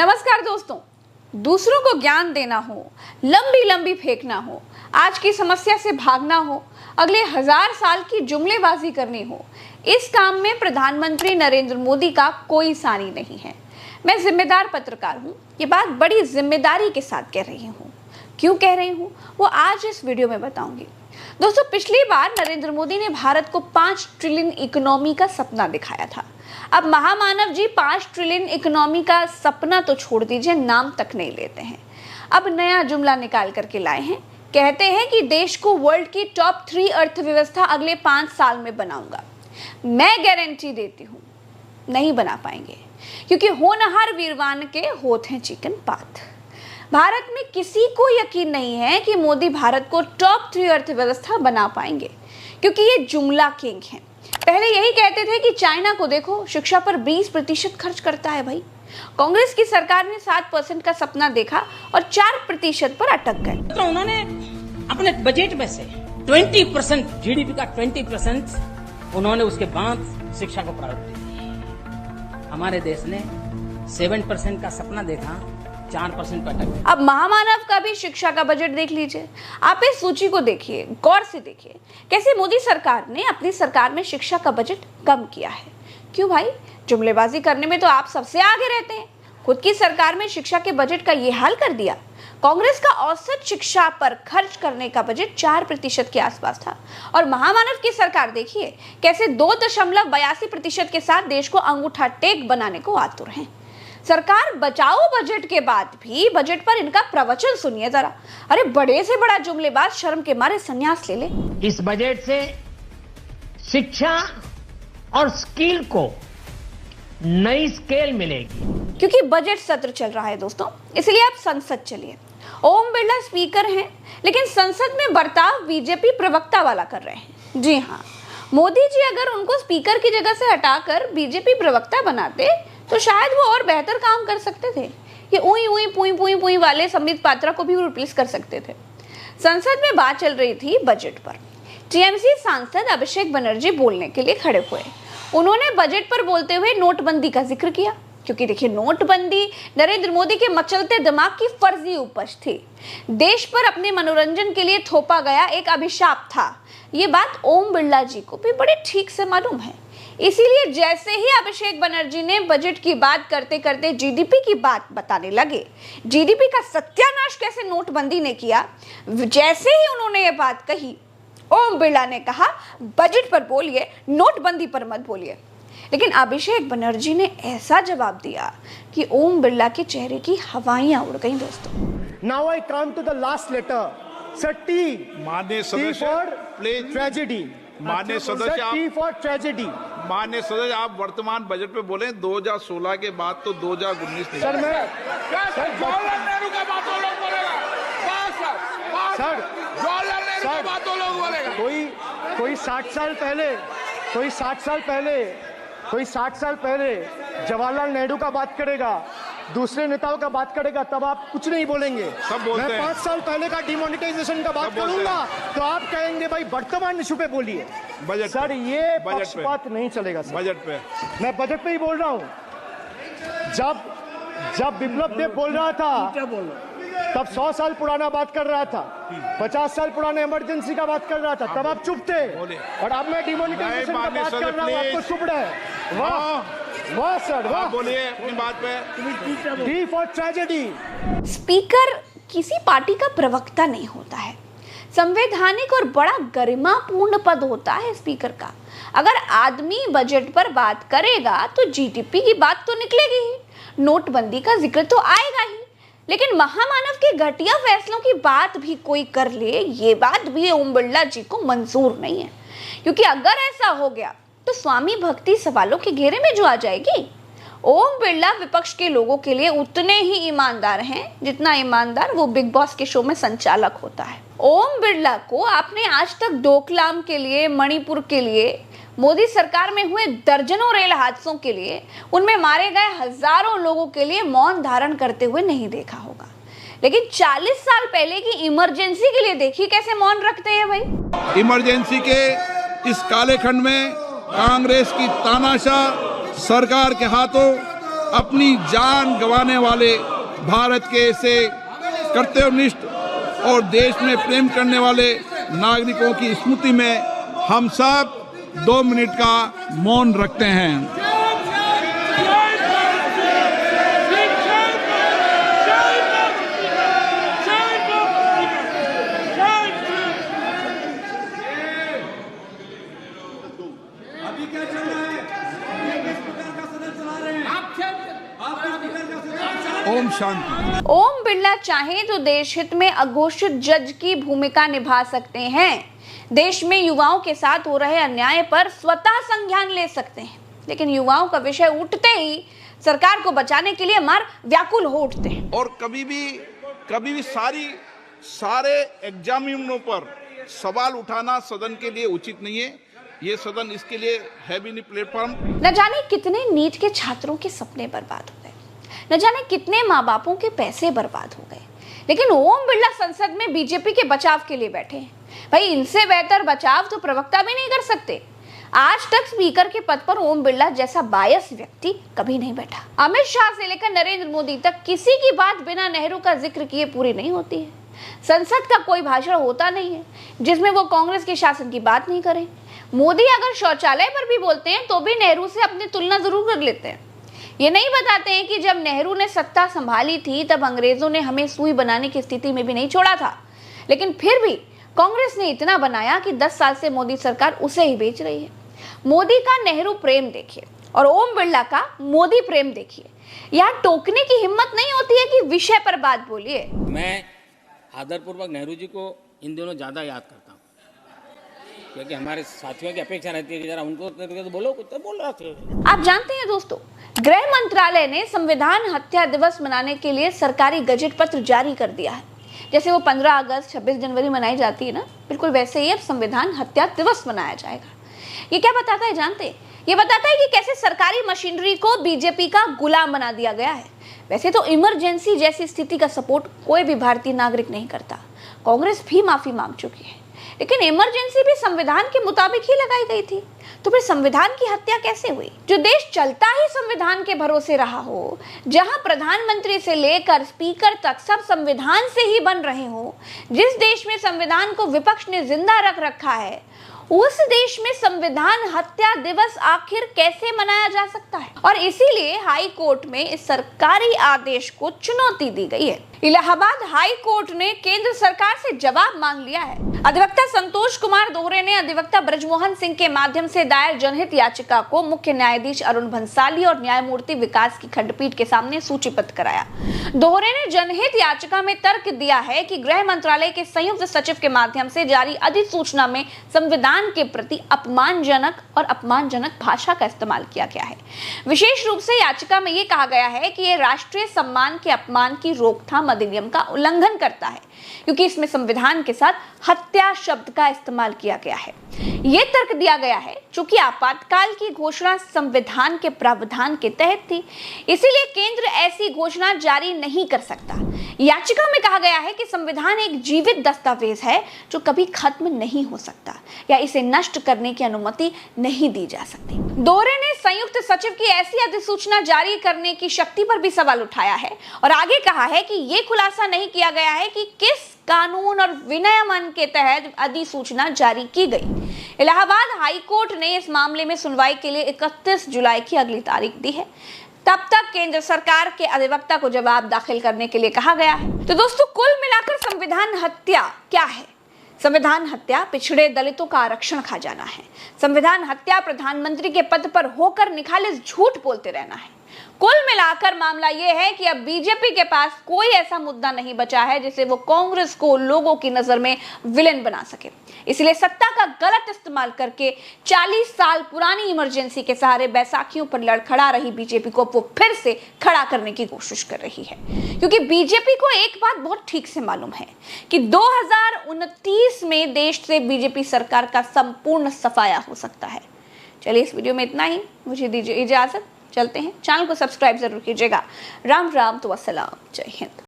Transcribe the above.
नमस्कार दोस्तों, दूसरों को ज्ञान देना हो, लंबी लंबी फेंकना हो, आज की समस्या से भागना हो, अगले 1000 साल की जुमलेबाजी करनी हो, इस काम में प्रधानमंत्री नरेंद्र मोदी का कोई सानी नहीं है। मैं जिम्मेदार पत्रकार हूँ, ये बात बड़ी जिम्मेदारी के साथ कह रही हूँ। क्यों कह रही हूँ वो आज इस वीडियो में बताऊंगी। दोस्तों, पिछली बार नरेंद्र मोदी ने भारत को 5 ट्रिलियन इकोनॉमी का सपना दिखाया था। अब महामानव जी 5 ट्रिलियन इकोनॉमी का सपना तो छोड़ दीजिए, नाम तक नहीं लेते हैं। अब नया जुमला निकाल करके लाए हैं, कहते हैं कि देश को वर्ल्ड की टॉप 3 अर्थव्यवस्था अगले 5 साल में बनाऊंगा। मैं गारंटी देती हूँ नहीं बना पाएंगे, क्योंकि होनहार वीरवान के होत हैं चिकन पात। भारत में किसी को यकीन नहीं है कि मोदी भारत को टॉप 3 अर्थव्यवस्था बना पाएंगे, क्योंकि ये जुमला किंग हैं। पहले यही कहते थे कि चाइना को देखो, शिक्षा पर 20% खर्च करता है। भाई, कांग्रेस की सरकार ने 7% का सपना देखा और 4% पर अटक गए। तो उन्होंने अपने बजट में से 20% जीडीपी का 20% उन्होंने उसके बाद शिक्षा को प्रायोरिटी दी। हमारे देश ने 7% का सपना देखा, 4% पर अटक। अब महामानव का भी शिक्षा का बजट देख लीजिए। आप इस सूची को देखिए, गौर से देखिए, कैसे मोदी सरकार ने अपनी सरकार में शिक्षा का बजट कम किया है। क्यों भाई, जुमलेबाजी करने में तो आप सबसे आगे रहते हैं। खुद की सरकार में शिक्षा के बजट का ये हाल कर दिया। कांग्रेस का औसत शिक्षा पर खर्च करने का बजट 4% के आसपास था, और महामानव की सरकार देखिए कैसे 2.82% के साथ देश को अंगूठा टेक बनाने को आतुर है। सरकार बचाओ बजट के बाद भी बजट पर इनका प्रवचन सुनिए जरा। अरे, बड़े से बड़ा जुमलेबाज शर्म के मारे संन्यास ले ले। इस बजट से शिक्षा और स्किल को नई स्केल मिलेगी। क्योंकि बजट सत्र चल रहा है दोस्तों, इसलिए आप संसद चलिए। ओम बिरला स्पीकर हैं, लेकिन संसद में बर्ताव बीजेपी प्रवक्ता वाला कर रहे हैं। जी हाँ, मोदी जी अगर उनको स्पीकर की जगह से हटाकर बीजेपी प्रवक्ता बनाते तो शायद वो और बेहतर काम कर सकते थे। ये उई उई पुई पुई पुई वाले संबित पात्रा को भी रिप्लेस कर सकते थे। संसद में बात चल रही थी बजट पर। टीएमसी सांसद अभिषेक बनर्जी बोलने के लिए खड़े हुए। उन्होंने बजट पर बोलते हुए नोटबंदी का जिक्र किया, क्योंकि देखिए, नोटबंदी नरेंद्र मोदी के मचलते दिमाग की फर्जी उपज थी। देश पर अपने मनोरंजन के लिए थोपा गया एक अभिशाप था। ये बात ओम बिरला जी को भी बड़े ठीक से मालूम है। इसीलिए जैसे ही अभिषेक बनर्जी ने बजट की बात करते करते जीडीपी की बात बताने लगे, जीडीपी का सत्यानाश कैसे नोटबंदी ने किया, जैसे ही उन्होंने ये बात कही, ओम बिरला ने कहा बजट पर बोलिए, नोटबंदी पर मत बोलिए। लेकिन अभिषेक बनर्जी ने ऐसा जवाब दिया कि ओम बिरला के चेहरे की हवाइयां उड़ गईं दोस्तों। Now I come to the last letter. Sir, T. माननीय T सदस्य, for प्लीज। tragedy. माननीय Sir, सदस्य, T for tragedy. माननीय सदस्य, आप वर्तमान बजट पे बोले। 2016 के बाद तो 2019 नहीं। सर, मैं जवाहरलाल नेहरू का बात वो लोग बोलेगा। सर, जवाहरलाल नेहरू का बात वो लोग बोलेगा। कोई 60 साल पहले जवाहरलाल नेहरू का बात करेगा, दूसरे नेताओं का बात करेगा, तब आप कुछ नहीं बोलेंगे। सब बोलते मैं हैं। 5 साल पहले का डिमोनेटाइजेशन का बात सब बोलते करूंगा तो आप कहेंगे भाई वर्तमान इशू पे बोलिए। बजट सर, पे। ये बजट पे। पक्षपात नहीं चलेगा सर। बजट पे मैं बजट पे ही बोल रहा हूँ। जब विप्लव देव बोल रहा था तब 100 साल पुराना बात कर रहा था, 50 साल पुराने इमरजेंसी का बात कर रहा था, तब आप चुप थे। और अब मैं डिमोनेटाइजेशन का बात कर रहा हूँ, आपको चुप रहे। वाह सर, वाह। बोलिए अपनी बात पे। D for tragedy. स्पीकर किसी पार्टी का प्रवक्ता नहीं होता है, संवैधानिक और बड़ा गरिमापूर्ण पद होता है स्पीकर का। अगर आदमी बजट पर बात करेगा तो जीडीपी की बात तो निकलेगी ही, नोटबंदी का जिक्र तो आएगा ही, लेकिन महामानव के घटिया फैसलों की बात भी कोई कर ले, ये बात भी ओम बिरला जी को मंजूर नहीं है। क्योंकि अगर ऐसा हो गया तो स्वामी भक्ति सवालों के घेरे में जो आ जाएगी। ओम बिरला विपक्ष के लोगों के लिए उतने ही ईमानदार हैं जितना ईमानदार वो बिग बॉस के शो में संचालक होता है। ओम बिरला को आपने आज तक डोकलाम के लिए, मणिपुर के लिए, मोदी सरकार में हुए दर्जनों रेल हादसों के लिए, उनमें मारे गए हजारों लोगों के लिए मौन धारण करते हुए नहीं देखा होगा। लेकिन 40 साल पहले की इमरजेंसी के लिए देखिए कैसे मौन रखते हैं भाई। इमरजेंसी के इस काले खंड में कांग्रेस की तानाशाह सरकार के हाथों अपनी जान गंवाने वाले भारत के ऐसे कर्तव्यनिष्ठ और देश में प्रेम करने वाले नागरिकों की स्मृति में हम सब 2 मिनट का मौन रखते हैं। ओम शांति। ओम बिरला चाहे तो देश हित में अघोषित जज की भूमिका निभा सकते हैं, देश में युवाओं के साथ हो रहे अन्याय पर स्वतः संज्ञान ले सकते हैं, लेकिन युवाओं का विषय उठते ही सरकार को बचाने के लिए मार व्याकुल हो उठते हैं। और कभी भी सारे एग्जामिनरों पर सवाल उठाना सदन के लिए उचित नहीं है। ये सदन इसके लिए है भी नहीं प्लेटफॉर्म। न जाने कितने नीट के छात्रों के सपने बर्बाद हो गए, न जाने कितने माँ बापों के पैसे बर्बाद हो गए, लेकिन ओम बिरला संसद में बीजेपी के बचाव के लिए बैठे हैं। भाई, इनसे बेहतर बचाव तो प्रवक्ता भी नहीं कर सकते। आज तक स्पीकर के पद पर ओम बिरला जैसा बायस व्यक्ति कभी नहीं बैठा। अमित शाह से लेकर नरेंद्र मोदी तक किसी की बात बिना नेहरू का जिक्र किए पूरी नहीं होती है। संसद का कोई भाषण होता नहीं है जिसमें वो कांग्रेस के शासन की बात नहीं करें। मोदी अगर शौचालय पर भी बोलते हैं तो भी नेहरू से अपनी तुलना जरूर कर लेते हैं। ये नहीं बताते हैं कि जब नेहरू ने सत्ता संभाली थी तब अंग्रेजों ने हमें सुई बनाने की स्थिति में भी नहीं छोड़ा था, लेकिन फिर भी कांग्रेस ने इतना बनाया कि 10 साल से मोदी सरकार उसे ही बेच रही है। मोदी का नेहरू प्रेम देखिए और ओम बिरला का मोदी प्रेम देखिए। यहाँ टोकने की हिम्मत नहीं होती है कि विषय पर बात बोलिए। मैं आदरपूर्वक नेहरू जी को इन दिनों ज़्यादा याद करता हूँ, क्योंकि हमारे साथियों की अपेक्षा रहती है कि जरा उनको तो बोलो, कुछ तो बोल रहा थे। आप जानते हैं दोस्तों, गृह मंत्रालय ने संविधान हत्या दिवस मनाने के लिए सरकारी गजट पत्र जारी कर दिया है। जैसे वो 15 अगस्त 26 जनवरी मनाई जाती है ना, बिल्कुल वैसे ही अब संविधान हत्या दिवस मनाया जाएगा। ये क्या बताता है जानते हैं? ये बताता है कि कैसे सरकारी मशीनरी को बीजेपी का गुलाम बना दिया गया है। वैसे तो इमरजेंसी जैसी स्थिति का सपोर्ट कोई भी भारतीय नागरिक नहीं करता। कांग्रेस भी माफी मांग चुकी है, लेकिन इमरजेंसी भी संविधान के मुताबिक ही लगाई गई थी। तो फिर संविधान की हत्या कैसे हुई? जो देश चलता ही संविधान के भरोसे रहा हो, जहां प्रधानमंत्री से लेकर स्पीकर तक सब संविधान से ही बन रहे हो, जिस देश में संविधान को विपक्ष ने जिंदा रख रखा है, उस देश में संविधान हत्या दिवस आखिर कैसे मनाया जा सकता है? और इसीलिए हाई कोर्ट में इस सरकारी आदेश को चुनौती दी गई है। इलाहाबाद हाई कोर्ट ने केंद्र सरकार से जवाब मांग लिया है। अधिवक्ता संतोष कुमार दोहरे ने अधिवक्ता ब्रजमोहन सिंह के माध्यम से दायर जनहित याचिका को मुख्य न्यायाधीश अरुण भंसाली और न्यायमूर्ति विकास की खंडपीठ के सामने सूचीबद्ध कराया। दोहरे ने जनहित याचिका में तर्क दिया है कि गृह मंत्रालय के संयुक्त सचिव के माध्यम से जारी अधिसूचना में संविधान के प्रति अपमानजनक भाषा का इस्तेमाल किया गया है। विशेष रूप से याचिका में यह कहा गया है कि यह राष्ट्रीय सम्मान के अपमान की रोकथाम अधिनियम का उल्लंघन करता है, क्योंकि इसमें संविधान के साथ हत्या शब्द का इस्तेमाल किया गया है। यह तर्क दिया गया है चूंकि आपातकाल की घोषणा संविधान के प्रावधान के तहत थी, इसीलिए केंद्र ऐसी घोषणा जारी नहीं कर सकता। याचिका में कहा गया है कि संविधान एक जीवित दस्तावेज है जो कभी खत्म नहीं हो सकता या इसे नष्ट करने की अनुमति नहीं दी जा सकती। दोहरे ने संयुक्त सचिव की ऐसी अधिसूचना जारी करने की शक्ति पर भी सवाल उठाया है और आगे कहा है कि यह खुलासा नहीं किया गया है कि किस कानून और विनियमन के तहत अधिसूचना जारी की गई। इलाहाबाद हाई कोर्ट ने इस मामले में सुनवाई के लिए 31 जुलाई की अगली तारीख दी है। तब तक केंद्र सरकार के अधिवक्ता को जवाब दाखिल करने के लिए कहा गया है। तो दोस्तों, कुल मिलाकर संविधान हत्या क्या है? संविधान हत्या पिछड़े दलितों का आरक्षण खा जाना है। संविधान हत्या प्रधानमंत्री के पद पर होकर निखालिस झूठ बोलते रहना है। कुल मिलाकर मामला यह है कि अब बीजेपी के पास कोई ऐसा मुद्दा नहीं बचा है जिसे वो कांग्रेस को लोगों की नजर में विलेन बना सके। इसलिए सत्ता का गलत इस्तेमाल करके 40 साल पुरानी इमरजेंसी के सहारे बैसाखियों पर लड़खड़ा रही बीजेपी को वो फिर से खड़ा करने की कोशिश कर रही है, क्योंकि बीजेपी को एक बात बहुत ठीक से मालूम है कि 2029 में देश से बीजेपी सरकार का संपूर्ण सफाया हो सकता है। चलिए, इस वीडियो में इतना ही। मुझे दीजिए इजाजत, चलते हैं। चैनल को सब्सक्राइब जरूर कीजिएगा। राम राम तो अस्सलाम, जय हिंद।